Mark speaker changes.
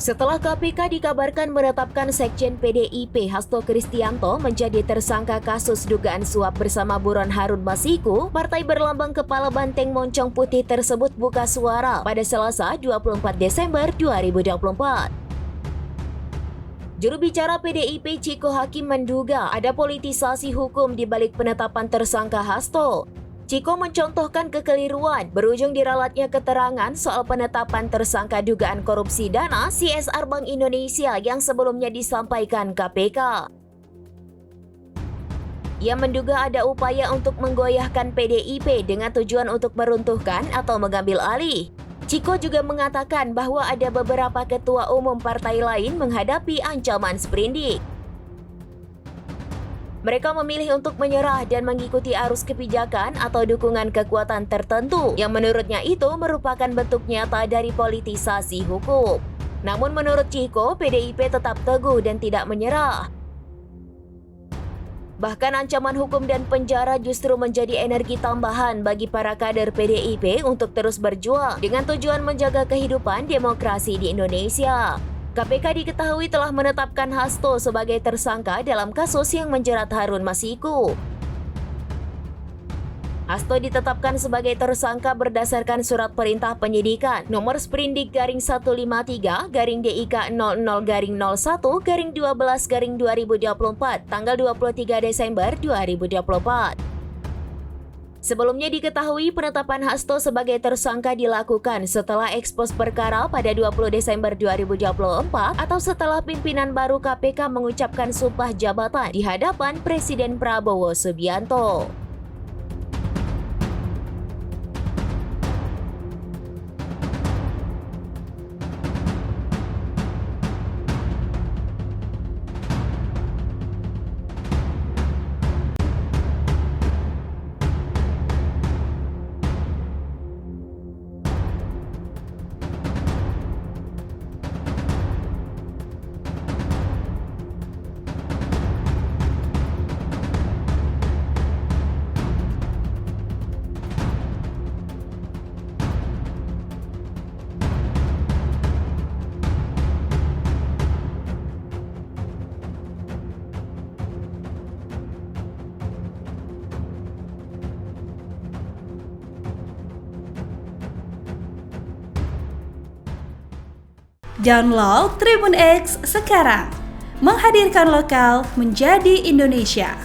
Speaker 1: Setelah KPK dikabarkan menetapkan Sekjen PDIP Hasto Kristianto menjadi tersangka kasus dugaan suap bersama buron Harun Masiku, partai berlambang kepala banteng moncong putih tersebut buka suara pada Selasa 24 Desember 2024. Juru bicara PDIP Ciko Hakim menduga ada politisasi hukum di balik penetapan tersangka Hasto. Ciko mencontohkan kekeliruan berujung diralatnya keterangan soal penetapan tersangka dugaan korupsi dana CSR Bank Indonesia yang sebelumnya disampaikan KPK. Ia menduga ada upaya untuk menggoyahkan PDIP dengan tujuan untuk meruntuhkan atau mengambil alih. Ciko juga mengatakan bahwa ada beberapa ketua umum partai lain menghadapi ancaman sprindik. Mereka memilih untuk menyerah dan mengikuti arus kebijakan atau dukungan kekuatan tertentu yang menurutnya itu merupakan bentuk nyata dari politisasi hukum. Namun menurut Ciko, PDIP tetap teguh dan tidak menyerah. Bahkan ancaman hukum dan penjara justru menjadi energi tambahan bagi para kader PDIP untuk terus berjuang dengan tujuan menjaga kehidupan demokrasi di Indonesia. KPK diketahui telah menetapkan Hasto sebagai tersangka dalam kasus yang menjerat Harun Masiku. Hasto ditetapkan sebagai tersangka berdasarkan surat perintah penyidikan nomor sprindik /153/DIK 00-01-12/2024 tanggal 23 Desember 2024. Sebelumnya diketahui penetapan Hasto sebagai tersangka dilakukan setelah ekspos perkara pada 20 Desember 2024 atau setelah pimpinan baru KPK mengucapkan sumpah jabatan di hadapan Presiden Prabowo Subianto.
Speaker 2: Download Tribun X sekarang, menghadirkan lokal menjadi Indonesia.